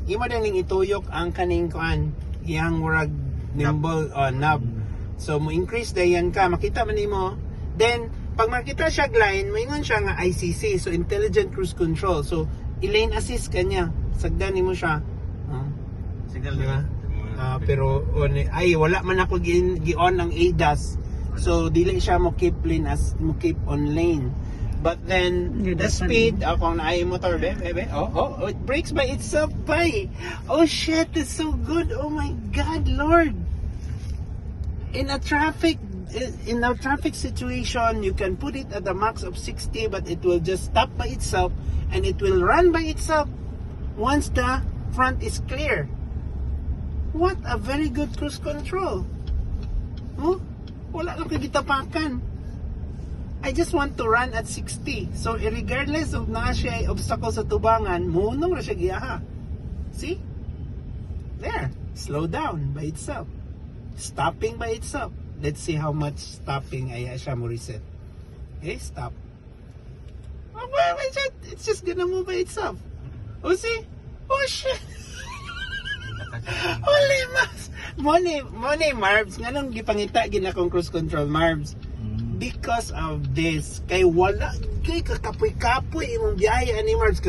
imo din ning ituyok ang kaning kuan iyang murag nimble knob. So mo increase dayan ka makita man nimo. Then pag makita siya line, maingon siya nga ICC, so Intelligent Cruise Control. So i-lane assist kanya. Sagdan nimo siya. Signal Diba? diba? Pero ay wala man ako gi-on ang ADAS. So dili siya mo keep on lane. But then the speed akong naay motor bebe. Oh, it brakes by itself by. Oh shit, it's so good. Oh my god, Lord. In a traffic situation, you can put it at the max of 60, but it will just stop by itself and it will run by itself once the front is clear. What a very good cruise control. Oh, wala lang kagitapakan. I just want to run at 60. So regardless of na siya obstacle sa tubangan, munong na siya giyaha. See? There. Slow down by itself. Stopping by itself. Let's see how much stopping ay siya mo reset. Okay, stop. Oh, it's just gonna move by itself. Oh, see? Oh, shit. Holy mas. Money, Marbs. Nga nung gipangita ginakong cruise control, Marbs. Because of this, kay wala, kay kakapoy-kapoy imong biyaya ni Marbs.